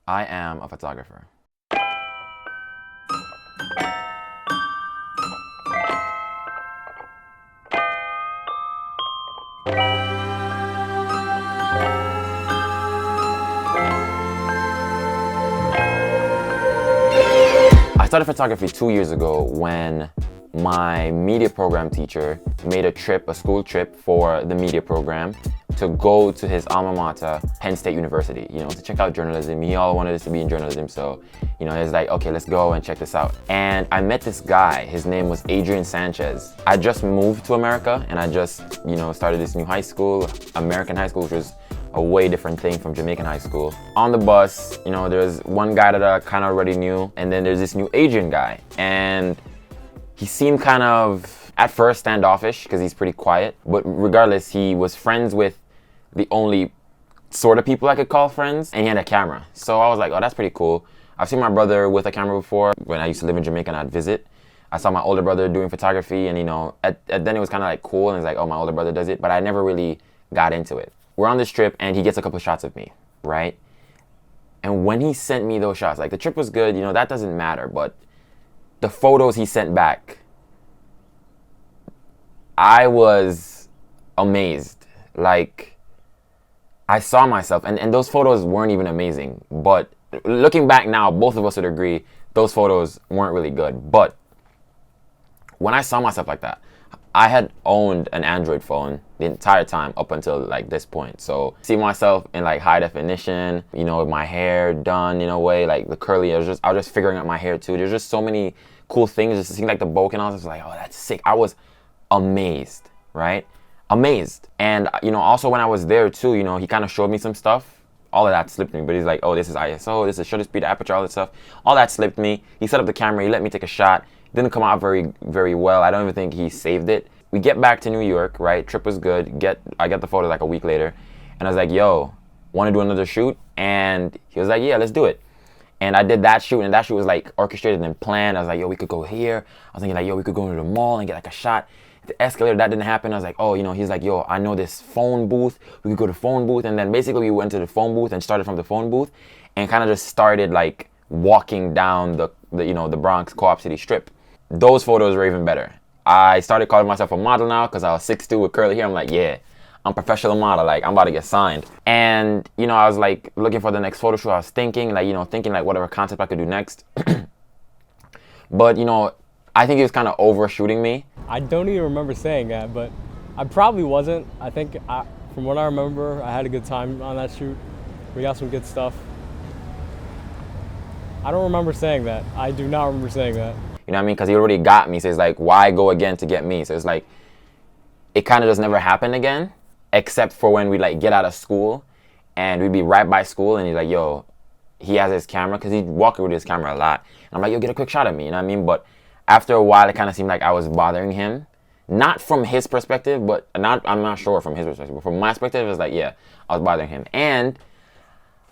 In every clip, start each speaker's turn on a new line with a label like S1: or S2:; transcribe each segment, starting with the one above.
S1: I am a photographer. I started photography 2 years ago when my media program teacher made a school trip for the media program to go to his alma mater, Penn State University, to check out journalism. He all wanted us to be in journalism, so, he was like, okay, let's go and check this out. And I met this guy, his name was Adrian Sanchez. I just moved to America and I just, started this new high school, American high school, which was a way different thing from Jamaican high school. On the bus, there's one guy that I kind of already knew, and then there's this new Adrian guy. And he seemed kind of, at first, standoffish because he's pretty quiet. But regardless, he was friends with the only sort of people I could call friends, and he had a camera. So I was like, oh, that's pretty cool. I've seen my brother with a camera before. When I used to live in Jamaica and I'd visit, I saw my older brother doing photography, and then it was kind of like cool, and it's like, oh, my older brother does it, but I never really got into it. We're on this trip and he gets a couple shots of me, right? And when he sent me those shots, like the trip was good, that doesn't matter, but the photos he sent back, I was amazed. Like, I saw myself, and those photos weren't even amazing, but looking back now, both of us would agree those photos weren't really good. But when I saw myself like that, I had owned an Android phone the entire time up until like this point. So see myself in like high definition, with my hair done in a way, like the curly, I was just figuring out my hair too. There's just so many cool things. Just seeing like the bokeh, and I was just like, oh, that's sick. I was amazed, right? Amazed. And also when I was there too, he kind of showed me some stuff. All of that slipped me, but he's like, oh, this is ISO, this is shutter speed, aperture, all that stuff. All that slipped me. He set up the camera, he let me take a shot. Didn't come out very, very well. I don't even think he saved it. We get back to New York, right? Trip was good. I got the photo like a week later. And I was like, yo, want to do another shoot? And he was like, yeah, let's do it. And I did that shoot, and that shoot was like orchestrated and planned. I was like, yo, we could go here. I was thinking like, yo, we could go to the mall and get like a shot. The escalator, that didn't happen. I was like, oh, he's like, yo, I know this phone booth. We could go to the phone booth. And then basically we went to the phone booth and started from the phone booth and kind of just started like walking down the Bronx Co-op City Strip. Those photos were even better. I started calling myself a model now because I was 6'2" with curly hair. I'm like, yeah, I'm a professional model. Like, I'm about to get signed. And, I was like looking for the next photo shoot. I was thinking like whatever concept I could do next. But, I think he was kind of overshooting me.
S2: I don't even remember saying that, but I probably wasn't. I think from what I remember, I had a good time on that shoot. We got some good stuff. I don't remember saying that. I do not remember saying that.
S1: You know what I mean? Because he already got me. So it's like, why go again to get me? So it's like, it kind of just never happened again, except for when we like get out of school and we'd be right by school and he's like, yo, he has his camera, because he'd walk with his camera a lot. And I'm like, yo, get a quick shot of me. You know what I mean? But after a while, it kind of seemed like I was bothering him. Not from his perspective, but I'm not sure from his perspective. But from my perspective, it was like, yeah, I was bothering him. And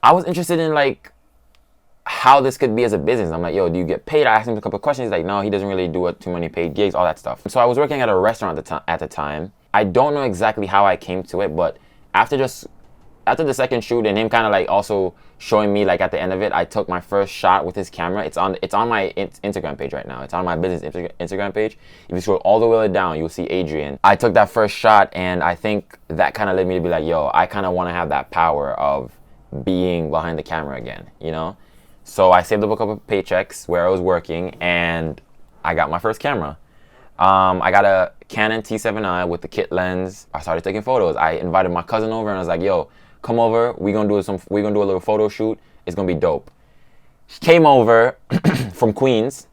S1: I was interested in like, how this could be as a business. I'm like, yo, do you get paid? I asked him a couple of questions. He's like, no, he doesn't really do too many paid gigs, all that stuff. So I was working at a restaurant at the time. I don't know exactly how I came to it, but after the second shoot and him kind of like also showing me like at the end of it, I took my first shot with his camera. It's on my Instagram page right now. It's on my business Instagram page. If you scroll all the way down, you'll see Adrian. I took that first shot, and I think that kind of led me to be like, yo, I kind of want to have that power of being behind the camera again, So I saved up a couple of paychecks where I was working, and I got my first camera. I got a Canon T7i with the kit lens. I started taking photos. I invited my cousin over, and I was like, yo, come over. We're gonna do a little photo shoot. It's gonna be dope. She came over from Queens.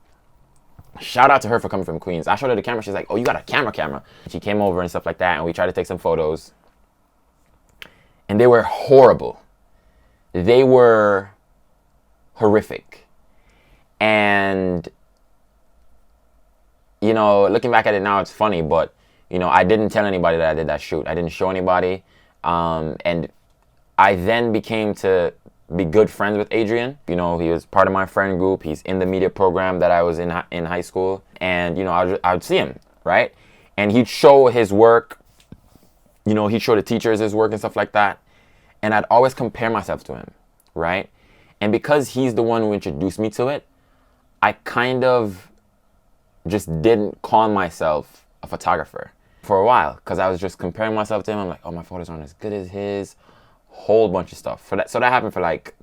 S1: Shout out to her for coming from Queens. I showed her the camera. She's like, oh, you got a camera. She came over and stuff like that, and we tried to take some photos. And they were horrible. They were horrific. And looking back at it now, it's funny, but I didn't tell anybody that I did that shoot. I didn't show anybody. And I then became to be good friends with Adrian. He was part of my friend group. He's in the media program that I was in high school. And I would see him, right? And he'd show his work. He'd show the teachers his work and stuff like that. And I'd always compare myself to him, right? And because he's the one who introduced me to it, I kind of just didn't call myself a photographer for a while because I was just comparing myself to him. I'm like, oh, my photos aren't as good as his. Whole bunch of stuff. So that happened for like,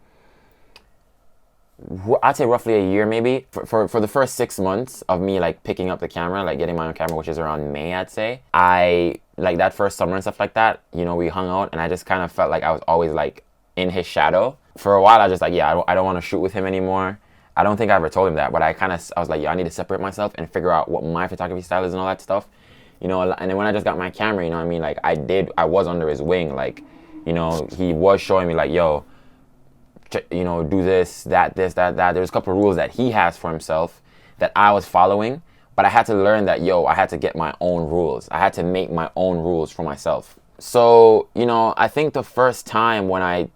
S1: I'd say roughly a year maybe. For the first 6 months of me like picking up the camera, like getting my own camera, which is around May, I'd say. I, like that first summer and stuff like that, you know, we hung out and I just kind of felt like I was always like in his shadow. For a while, I was just like, yeah, I don't want to shoot with him anymore. I don't think I ever told him that, but I was like, yeah, I need to separate myself and figure out what my photography style is and all that stuff. You know, and then when I just got my camera, you know what I mean? Like I was under his wing. Like, you know, he was showing me like, yo, you know, do this, that. There's a couple of rules that he has for himself that I was following, but I had to learn that, yo, I had to get my own rules. I had to make my own rules for myself. So, you know, I think the first time when I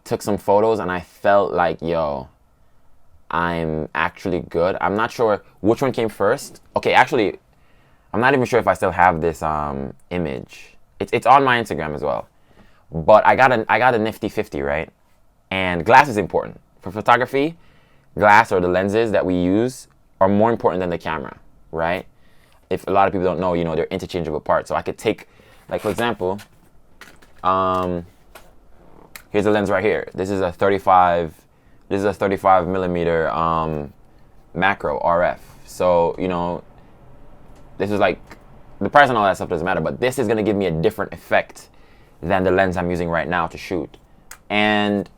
S1: took some photos and I felt like, yo, I'm actually good. I'm not sure which one came first. Okay, actually, I'm not even sure if I still have this image. It's on my Instagram as well. But I got a nifty 50, right? And glass is important. For photography, glass or the lenses that we use are more important than the camera, right? If a lot of people don't know, you know, they're interchangeable parts. So I could take, like for example, here's a lens right here. This is a 35 millimeter macro RF. So, you know, this is like, the price and all that stuff doesn't matter, but this is gonna give me a different effect than the lens I'm using right now to shoot. And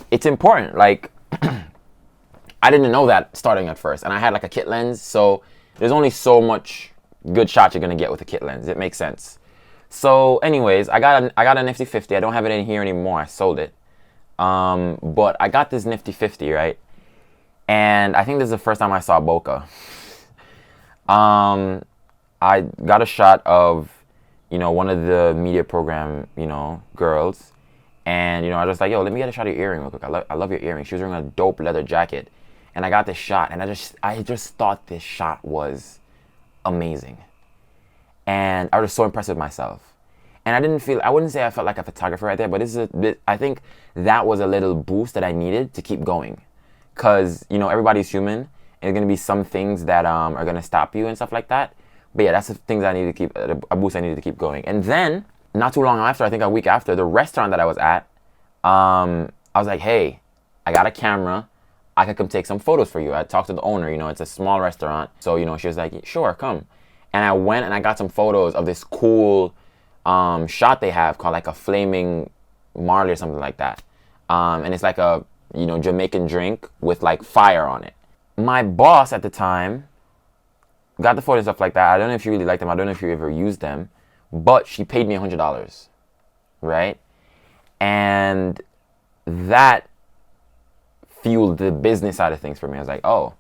S1: it's important, like, I didn't know that starting at first, and I had like a kit lens, so there's only so much good shots you're gonna get with a kit lens. It makes sense. So anyways, I got a nifty 50. I don't have it in here anymore. I sold it. But I got this nifty 50, right? And I think this is the first time I saw bokeh. I got a shot of, you know, one of the media program, you know, girls. And, you know, I was just like, yo, let me get a shot of your earring real quick. I love your earring. She was wearing a dope leather jacket. And I got this shot, and I just thought this shot was amazing. And I was so impressed with myself. And I wouldn't say I felt like a photographer right there, but I think that was a little boost that I needed to keep going. Because, you know, everybody's human, and there's going to be some things that are going to stop you and stuff like that. But yeah, that's the things I needed to keep, a boost I needed to keep going. And then, not too long after, I think a week after, the restaurant that I was at, I was like, hey, I got a camera. I could come take some photos for you. I talked to the owner, you know, it's a small restaurant. So, you know, she was like, sure, come. And I went and I got some photos of this cool shot they have called like a flaming Marley or something like that. And it's like a, you know, Jamaican drink with like fire on it. My boss at the time got the photos and stuff like that. I don't know if she really liked them. I don't know if she ever used them. But she paid me $100, right? And that fueled the business side of things for me. I was like, oh,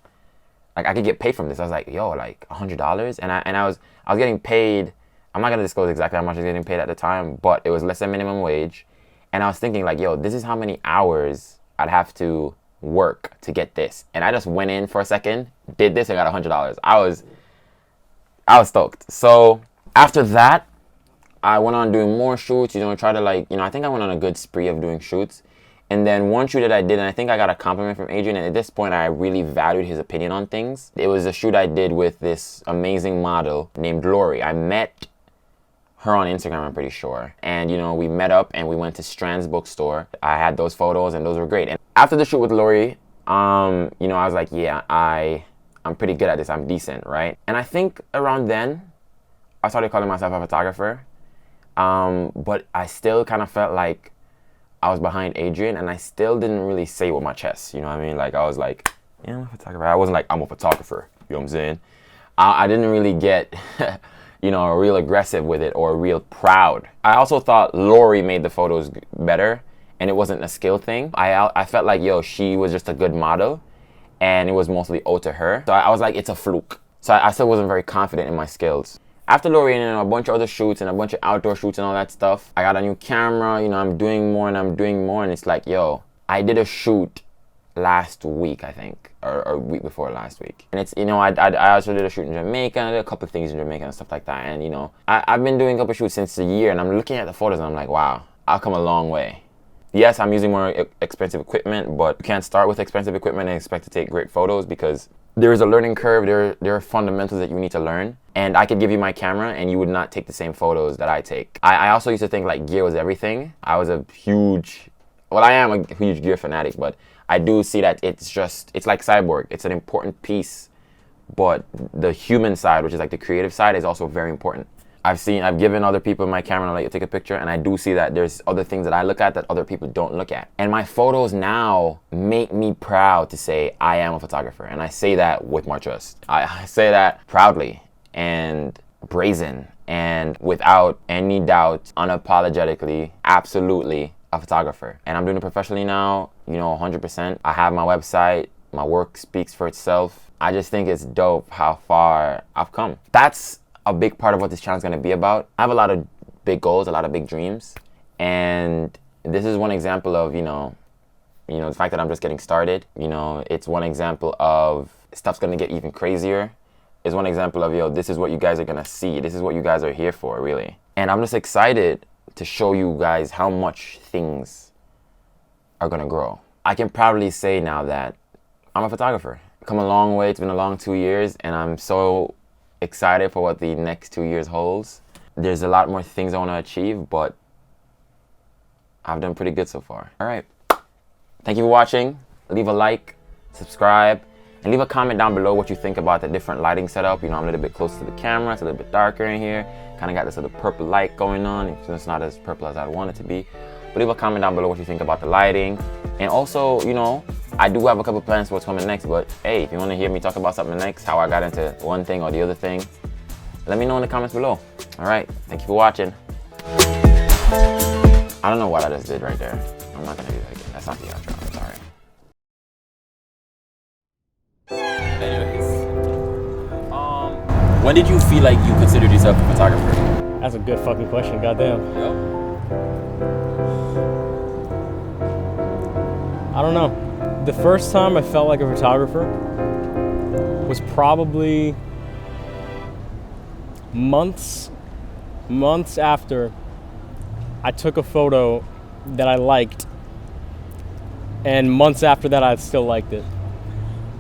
S1: like I could get paid from this. I was like, yo, like $100, and I was getting paid. I'm not gonna disclose exactly how much I was getting paid at the time, but it was less than minimum wage. And I was thinking like, yo, this is how many hours I'd have to work to get this. And I just went in for a second, did this, and got $100. I was stoked. So after that, I went on doing more shoots, you know, try to like, you know, I think I went on a good spree of doing shoots. And then one shoot that I did, and I think I got a compliment from Adrian, and at this point I really valued his opinion on things. It was a shoot I did with this amazing model named Lori. I met her on Instagram, I'm pretty sure. And, you know, we met up and we went to Strand's bookstore. I had those photos and those were great. And after the shoot with Lori, you know, I was like, yeah, I'm pretty good at this. I'm decent, right? And I think around then, I started calling myself a photographer. But I still kind of felt like I was behind Adrian, and I still didn't really say it with my chest, you know what I mean? Like, I was like, yeah, I'm a photographer. I wasn't like, I'm a photographer, you know what I'm saying? I didn't really get, you know, real aggressive with it or real proud. I also thought Lori made the photos better, and it wasn't a skill thing. I felt like, yo, she was just a good model, and it was mostly owed to her. So I was like, it's a fluke. So I still wasn't very confident in my skills. After Lori and, you know, a bunch of other shoots and a bunch of outdoor shoots and all that stuff, I got a new camera, you know, I'm doing more, and it's like, yo, I did a shoot last week, I think, or a week before last week. And it's, you know, I also did a shoot in Jamaica, and I did a couple of things in Jamaica and stuff like that. And, you know, I've been doing a couple of shoots since a year, and I'm looking at the photos and I'm like, wow, I've come a long way. Yes, I'm using more expensive equipment, but you can't start with expensive equipment and expect to take great photos because there is a learning curve. There are fundamentals that you need to learn. And I could give you my camera and you would not take the same photos that I take. I also used to think like gear was everything. I was a huge, well, I am a huge gear fanatic, but I do see that it's like Cyborg. It's an important piece, but the human side, which is like the creative side, is also very important. I've given other people my camera to let you take a picture, and I do see that there's other things that I look at that other people don't look at. And my photos now make me proud to say I am a photographer, and I say that with more trust. I say that proudly and brazen and without any doubt, unapologetically, absolutely a photographer. And I'm doing it professionally now, 100%. I have my website, my work speaks for itself. I just think it's dope how far I've come. That's a big part of what this channel is going to be about. I have a lot of big goals, a lot of big dreams, and this is one example of, the fact that I'm just getting started. It's one example of stuff's going to get even crazier. It's one example of, this is what you guys are going to see. This is what you guys are here for, really. And I'm just excited to show you guys how much things are going to grow. I can proudly say now that I'm a photographer. I've come a long way. It's been a long 2 years, and I'm so excited for what the next 2 years holds. There's a lot more things I want to achieve, but I've done pretty good so far. All right. Thank you for watching. Leave a like, subscribe, and leave a comment down below what you think about the different lighting setup. I'm a little bit closer to the camera. It's a little bit darker in here. Kind of got this little purple light going on. It's not as purple as I want it to be. But leave a comment down below what you think about the lighting. And also, I do have a couple plans for what's coming next, but hey, if you want to hear me talk about something next, how I got into one thing or the other thing, let me know in the comments below. All right, thank you for watching. I don't know what I just did right there. I'm not gonna do that again. That's not the outro, I'm sorry. Anyways, when did you feel like you considered yourself a photographer?
S2: That's a good fucking question, goddamn.
S1: Yep.
S2: I don't know. The first time I felt like a photographer was probably months after I took a photo that I liked, and months after that I still liked it.